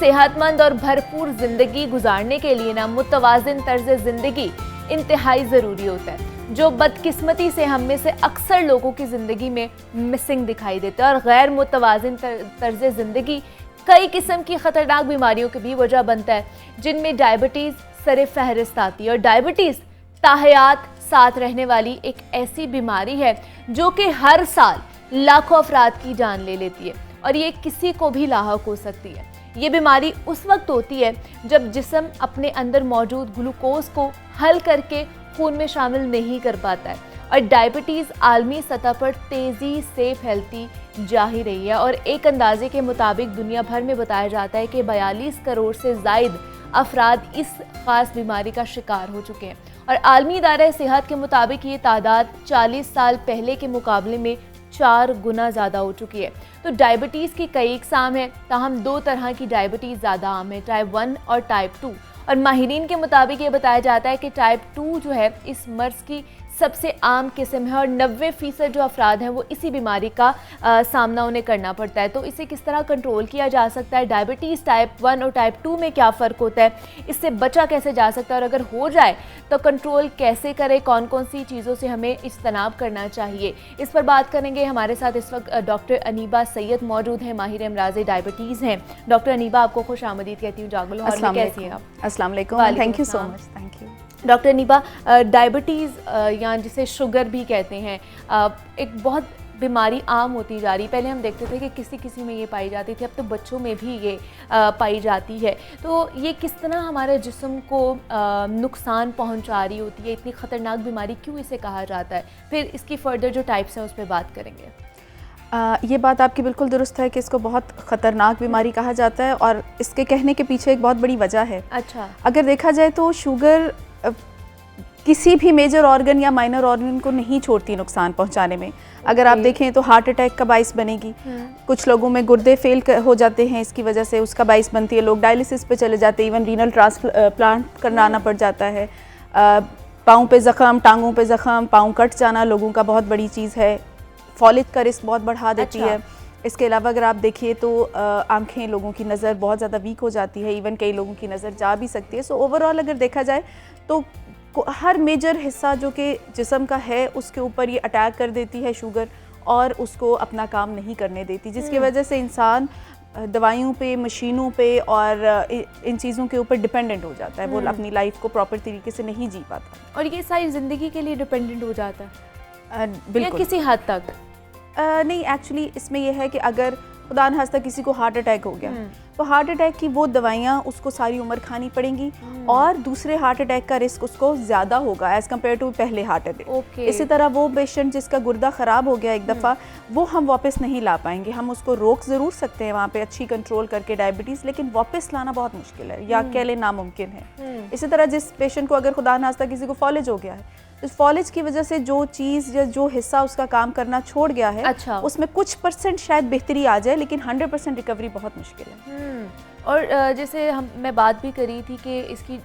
सेहतमंद और भरपूर ज़िंदगी गुजारने के लिए ना मुतवाज़िन तर्ज ज़िंदगी इंतहाई ज़रूरी होता है, जो बदकिस्मती से हम में से अक्सर लोगों की ज़िंदगी में मिसिंग दिखाई देता है। और गैर मुतवाज़िन तर्ज ज़िंदगी कई किस्म की ख़तरनाक बीमारियों की भी वजह बनता है, जिनमें डायबिटीज़ सरे फहरिस्त आती है। और डायबिटीज़ ताहयात साथ रहने वाली एक ऐसी बीमारी है जो कि हर साल लाखों अफराद की जान ले लेती है और ये किसी को भी लाहक हो सकती है। ये बीमारी उस वक्त होती है जब जिस्म अपने अंदर मौजूद ग्लूकोज को हल करके खून में शामिल नहीं कर पाता है। और डायबिटीज़ आलमी सतह पर तेज़ी से फैलती जा ही रही है और एक अंदाजे के मुताबिक दुनिया भर में बताया जाता है कि 42 करोड़ से ज़ायद अफराद इस ख़ास बीमारी का शिकार हो चुके हैं। और आलमी इदारा सेहत के मुताबिक ये तादाद 40 साल पहले के मुकाबले में 4 गुना ज़्यादा हो चुकी है। तो डायबिटीज़ की कई इकसाम हैं, ताहम 2 तरह की डायबिटीज़ ज़्यादा आम है, टाइप 1 और टाइप 2। और माहिरीन के मुताबिक ये बताया जाता है कि टाइप 2 जो है इस मर्ज़ की सबसे आम किस्म है और 90% जो अफराद हैं वो इसी बीमारी का सामना उन्हें करना पड़ता है। तो इसे किस तरह कंट्रोल किया जा सकता है, डायबिटीज़ टाइप 1 और टाइप 2 में क्या फ़र्क होता है, इससे बचा कैसे जा सकता है और अगर हो जाए तो कंट्रोल कैसे करें, कौन कौन सी चीज़ों से हमें इज्तनाब करना चाहिए, इस पर बात करेंगे। हमारे साथ इस वक्त डॉक्टर अनीबा सैयद मौजूद हैं, माहिर अमराज़ डायबिटीज़ हैं। डॉक्टर अनीबा, आपको खुश आमदीद कहती हूँ जागो लाहौर में। कैसी हैं आप? अस्सलाम वालेकुम, thank you so much. Thank you. Doctor Aniba, diabetes या जिसे शुगर भी कहते हैं, एक बहुत बीमारी आम होती जा रही। पहले हम देखते थे कि किसी किसी में ये पाई जाती थी, अब तो बच्चों में भी ये पाई जाती है। तो ये किस तरह हमारे जिस्म को नुकसान पहुंचा रही होती है, इतनी ख़तरनाक बीमारी क्यों इसे कहा जाता है? फिर इसकी फ़र्दर जो टाइप्स हैं उस पर बात करेंगे। ये बात आपकी बिल्कुल दुरुस्त है कि इसको बहुत ख़तरनाक बीमारी कहा जाता है और इसके कहने के पीछे एक बहुत बड़ी वजह है। अच्छा। अगर देखा जाए तो शुगर किसी भी मेजर ऑर्गन या माइनर ऑर्गन को नहीं छोड़ती नुकसान पहुंचाने में। अगर आप देखें तो हार्ट अटैक का बाइस बनेगी, कुछ लोगों में गुर्दे फेल हो जाते हैं, इसकी वजह से उसका बाइस बनती है, लोग डायलिसिस पे चले जाते हैं, इवन रीनल ट्रांसप्लांट कराना पड़ जाता है। पाँव पे ज़ख़म, टांगों पे ज़ख़म, पाँव कट जाना लोगों का बहुत बड़ी चीज़ है। फॉलेज का रिस्क बहुत बढ़ा देती है। इसके अलावा अगर आप देखिए तो आंखें, लोगों की नज़र बहुत ज़्यादा वीक हो जाती है, इवन कई लोगों की नज़र जा भी सकती है। सो ओवरऑल अगर देखा जाए तो हर मेजर हिस्सा जो कि जिस्म का है उसके ऊपर ये अटैक कर देती है शुगर और उसको अपना काम नहीं करने देती, जिसकी वजह से इंसान दवाइयों पे, मशीनों पे और इन चीज़ों के ऊपर डिपेंडेंट हो जाता है। वो अपनी लाइफ को प्रॉपर तरीके से नहीं जी पाता और ये सारी ज़िंदगी के लिए डिपेंडेंट हो जाता है बिल्कुल किसी हद तक। नहीं, एक्चुअली इसमें यह है कि अगर खुदा न खास्ता किसी को हार्ट अटैक हो गया तो हार्ट अटैक की वो दवाइयाँ उसको सारी उम्र खानी पड़ेंगी और दूसरे हार्ट अटैक का रिस्क उसको ज़्यादा होगा एज़ कम्पेयर टू पहले हार्ट अटैक। इसी तरह वो पेशेंट जिसका गुर्दा ख़राब हो गया एक दफ़ा, वो हम वापस नहीं ला पाएंगे। हम उसको रोक ज़रूर सकते हैं वहाँ पे अच्छी कंट्रोल करके डायबिटीज़, लेकिन वापस लाना बहुत मुश्किल है या कह लें नामुमकिन है। इसी तरह जिस पेशेंट को अगर खुदा न खास्ता किसी को फॉलेज हो गया है, इस फॉलेज की वजह से जो चीज़ या जो हिस्सा उसका काम करना छोड़ गया है, अच्छा, उसमें कुछ % शायद बेहतरी आ जाए, लेकिन 100% रिकवरी बहुत मुश्किल है। और जैसे मैं बात भी करी थी कि इसकी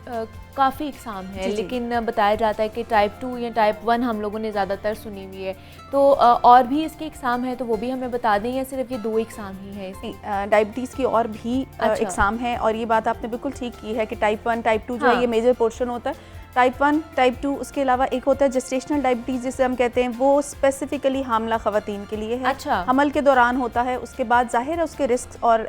काफ़ी इकसाम है, लेकिन बताया जाता है कि टाइप 2 या टाइप 1 हम लोगों ने ज़्यादातर सुनी हुई है। तो और भी इसकी इकसाम है तो वो भी हमें बता दें या सिर्फ ये 2 इकसाम ही है? डायबिटीज़ की और भी इकसाम है और ये बात आपने बिल्कुल ठीक की है कि टाइप 1, टाइप 2 जो है ये मेजर पोर्शन होता है। टाइप 1, टाइप 2, उसके अलावा एक होता है जेस्टेशनल डायबिटीज़ जिसे हम कहते हैं, वो स्पेसिफिकली हामला ख़वातीन के लिए है। अच्छा। हमल के दौरान होता है, उसके बाद ज़ाहिर है उसके रिस्क और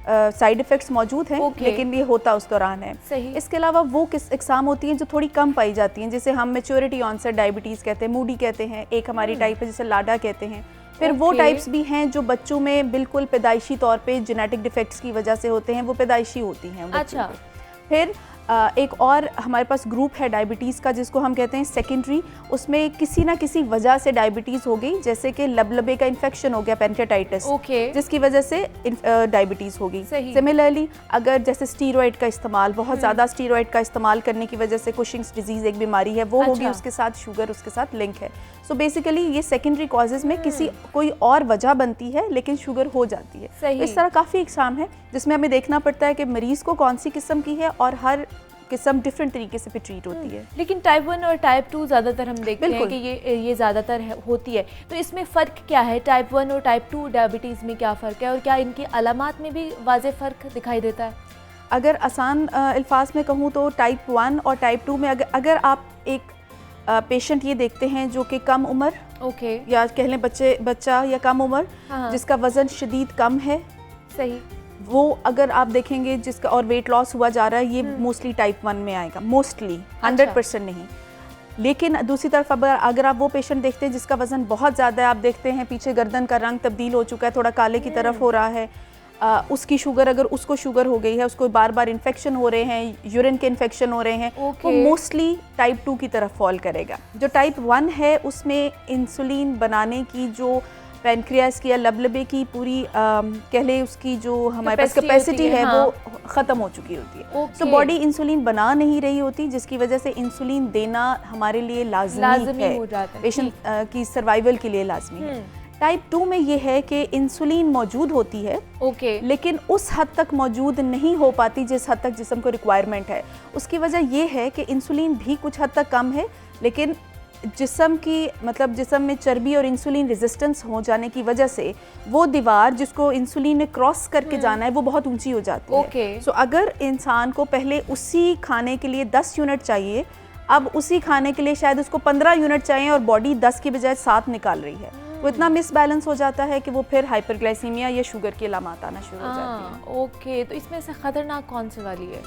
साइड इफ़ेक्ट्स मौजूद हैं, लेकिन ये होता उस दौरान है। सही। इसके अलावा वो किस एग्ज़ाम होती हैं जो थोड़ी कम पाई जाती हैं, जिसे हम मैच्योरिटी ऑनसेट डायबिटीज़ कहते हैं, मूडी कहते हैं, एक हमारी टाइप है जिसे लाडा कहते हैं। फिर वो टाइप्स भी हैं जो बच्चों में बिल्कुल पैदाइशी तौर पे जेनेटिक डिफेक्ट्स की वजह से होते हैं, वो पैदाइशी होती हैं। अच्छा। फिर एक और हमारे पास ग्रुप है डायबिटीज़ का जिसको हम कहते हैं सेकेंडरी। उसमें किसी ना किसी वजह से डायबिटीज़ हो गई, जैसे कि लबलबे का इन्फेक्शन हो गया, पेनक्रेटाइटिस, जिसकी वजह से डायबिटीज़ होगी। सिमिलरली अगर जैसे स्टीरॉयड का इस्तेमाल, बहुत ज़्यादा स्टीरॉयड का इस्तेमाल करने की वजह से कुशिंग्स डिजीज़ एक बीमारी है, वो होगी, उसके साथ शुगर उसके साथ लिंक है। सो बेसिकली ये सेकेंडरी कॉजेज़ में किसी कोई और वजह बनती है लेकिन शुगर हो जाती है। तो इस तरह काफ़ी इकसाम है जिसमें हमें देखना पड़ता है कि मरीज़ को कौन सी किस्म की है और हर किस्म डिफरेंट तरीके से फिर ट्रीट होती है। लेकिन टाइप 1 और टाइप 2 ज़्यादातर हम देखते हैं कि ये ज़्यादातर होती है, तो इसमें फ़र्क क्या है? टाइप 1 और टाइप 2 डायबिटीज़ में क्या फ़र्क है और क्या इनकी अलामात में भी वाज़ेह फ़र्क दिखाई देता है? अगर आसान अल्फाज में कहूँ तो टाइप 1 और टाइप 2 में अगर आप एक पेशेंट ये देखते हैं जो कि कम उम्र, ओके, या कह लें बच्चा या कम उम्र, हाँ, जिसका वज़न शदीद कम है, सही, वो अगर आप देखेंगे जिसका और वेट लॉस हुआ जा रहा है, ये मोस्टली टाइप 1 में आएगा, मोस्टली 100% नहीं। लेकिन दूसरी तरफ अगर आप वो पेशेंट देखते हैं जिसका वज़न बहुत ज़्यादा है, आप देखते हैं पीछे गर्दन का रंग तब्दील हो चुका है, थोड़ा काले की तरफ हो रहा है, उसकी शुगर, अगर उसको शुगर हो गई है, उसको बार बार इन्फेक्शन हो रहे हैं, यूरिन के इन्फेक्शन हो रहे हैं, वो मोस्टली टाइप 2 की तरफ फॉल करेगा। जो टाइप 1 है उसमें इंसुलिन बनाने की जो पैनक्रियास की या लबलबे की पूरी कह ले उसकी जो हमारे पास कैपेसिटी है, हाँ, वो ख़त्म हो चुकी होती है। तो बॉडी इंसुलिन बना नहीं रही होती, जिसकी वजह से इंसुलिन देना हमारे लिए लाजमी है, पेशेंट की सर्वाइवल के लिए लाजमी है। टाइप 2 में ये है कि इंसुलिन मौजूद होती है, लेकिन उस हद तक मौजूद नहीं हो पाती जिस हद तक जिस्म को रिक्वायरमेंट है। उसकी वजह ये है कि इंसुलिन भी कुछ हद तक कम है, लेकिन जिस्म में चर्बी और इंसुलिन रेजिस्टेंस हो जाने की वजह से वो दीवार जिसको इंसुलिन ने क्रॉस करके जाना है वो बहुत ऊंची हो जाती है। सो अगर इंसान को पहले उसी खाने के लिए 10 यूनिट चाहिए, अब उसी खाने के लिए शायद उसको 15 यूनिट चाहिए और बॉडी 10 की बजाय 7 निकाल रही है, वो इतना मिसबैलेंस हो जाता है कि वो फिर हाइपरग्लाइसीमिया या शुगर की अलामात आना शुरू हो जाती है। ओके, तो इसमें से खतरनाक कौन सी वाली है?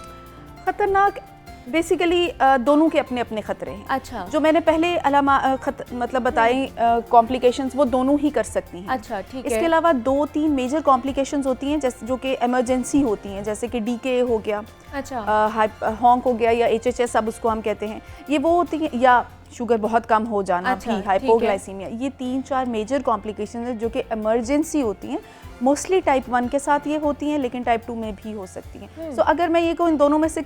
खतरनाक बेसिकली दोनों के अपने अपने खतरे हैं। अच्छा, जो मैंने पहले बताई कॉम्प्लिकेशंस, वो दोनों ही कर सकती हैं। अच्छा, ठीक है। इसके अलावा 2-3 मेजर कॉम्प्लिकेशंस होती हैं जैसे जो कि इमरजेंसी होती हैं, जैसे कि डीके हो गया, अच्छा, हॉन्क हो गया या HHS अब उसको हम कहते हैं, ये वो होती हैं, या शुगर बहुत कम हो जाना, अच्छा, भी हाइपोग्लाइसीमिया। ये 3-4 मेजर कॉम्प्लिकेशंस हैं जो कि इमरजेंसी होती हैं। मोस्टली टाइप 1 के साथ ये होती हैं, लेकिन टाइप 2 में भी हो सकती हैं। सो अगर मैं ये कहूँ इन दोनों में से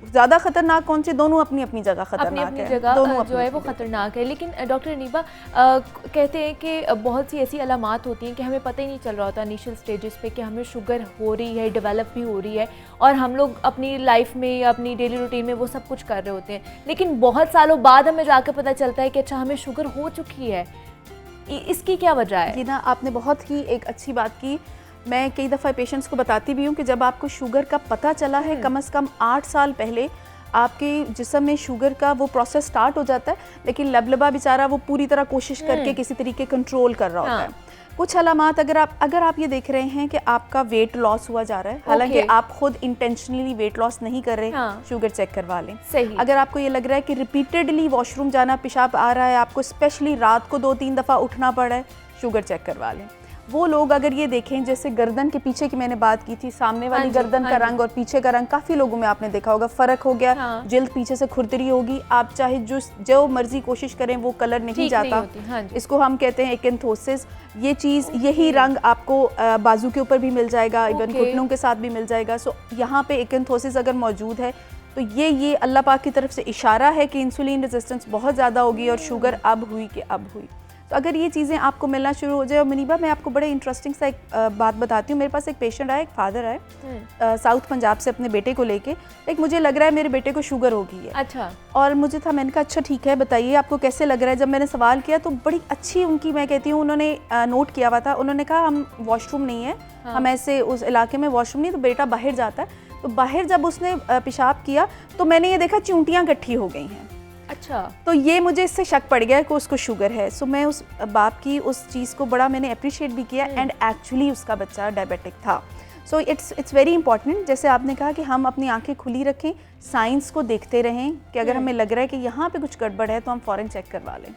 ज़्यादा खतरनाक कौन सी, दोनों अपनी अपनी जगह खतरनाक है, दोनों जो है वो खतरनाक है। लेकिन डॉक्टर नीबा कहते हैं कि बहुत सी ऐसी अलामात होती हैं कि हमें पता ही नहीं चल रहा होता इनिशियल स्टेजेस पे कि हमें शुगर हो रही है, डेवलप भी हो रही है, और हम लोग अपनी लाइफ में या अपनी डेली रूटीन में वो सब कुछ कर रहे होते हैं, लेकिन बहुत सालों बाद हमें जाकर पता चलता है कि अच्छा हमें शुगर हो चुकी है। इसकी क्या वजह है? ये ना आपने बहुत ही एक अच्छी बात की। मैं कई दफ़ा पेशेंट्स को बताती भी हूँ कि जब आपको शुगर का पता चला है, कम से कम 8 साल पहले आपके जिस्म में शुगर का वो प्रोसेस स्टार्ट हो जाता है, लेकिन लबलबा बेचारा वो पूरी तरह कोशिश करके किसी तरीके कंट्रोल कर रहा होता है। कुछ अलामात अगर आप ये देख रहे हैं कि आपका वेट लॉस हुआ जा रहा है, हालांकि आप खुद इंटेंशनली वेट लॉस नहीं कर रहे, शुगर चेक करवा लें। सही। अगर आपको ये लग रहा है कि रिपीटेडली वॉशरूम जाना, पेशाब आ रहा है, आपको स्पेशली रात को 2-3 दफ़ा उठना पड़ रहा है, शुगर चेक करवा लें। वो लोग अगर ये देखें, जैसे गर्दन के पीछे की मैंने बात की थी, सामने वाली गर्दन का रंग और पीछे का रंग काफ़ी लोगों में आपने देखा होगा फ़र्क हो गया, जिल्द पीछे से खुरदरी होगी, आप चाहे जो मर्जी कोशिश करें वो कलर नहीं जाता, इसको हम कहते हैं एक्एंथोसिस। ये चीज़, यही रंग आपको बाजू के ऊपर भी मिल जाएगा, इवन घुटनों के साथ भी मिल जाएगा। सो यहाँ पे एक्एंथोसिस अगर मौजूद है तो ये अल्लाह पाक की तरफ से इशारा है कि इंसुलिन रेजिस्टेंस बहुत ज़्यादा होगी और शुगर अब हुई। तो अगर ये चीज़ें आपको मिलना शुरू हो जाए, और मुनीबा मैं आपको बड़े इंटरेस्टिंग सा एक बात बताती हूँ। मेरे पास एक पेशेंट आया, एक फादर आए साउथ पंजाब से अपने बेटे को लेके, एक मुझे लग रहा है मेरे बेटे को शुगर हो गई है। अच्छा। और मुझे था, मैंने कहा अच्छा ठीक है बताइए आपको कैसे लग रहा है। जब मैंने सवाल किया तो बड़ी अच्छी उनकी, मैं कहती हूँ, उन्होंने नोट किया हुआ था। उन्होंने कहा हम वॉशरूम नहीं है, हम ऐसे उस इलाके में वॉशरूम नहीं, तो बेटा बाहर जाता है, तो बाहर जब उसने पेशाब किया तो मैंने ये देखा चिंटियाँ इकट्ठी हो गई हैं। अच्छा। तो ये मुझे इससे शक पड़ गया कि उसको शुगर है। सो मैं उस बाप की उस चीज़ को बड़ा मैंने अप्रिशिएट भी किया, एंड एक्चुअली उसका बच्चा डायबिटिक था। सो इट्स वेरी इंपॉर्टेंट, जैसे आपने कहा कि हम अपनी आंखें खुली रखें, साइंस को देखते रहें कि अगर हमें लग रहा है कि यहाँ पे कुछ गड़बड़ है तो हम फ़ौरन चेक करवा लें।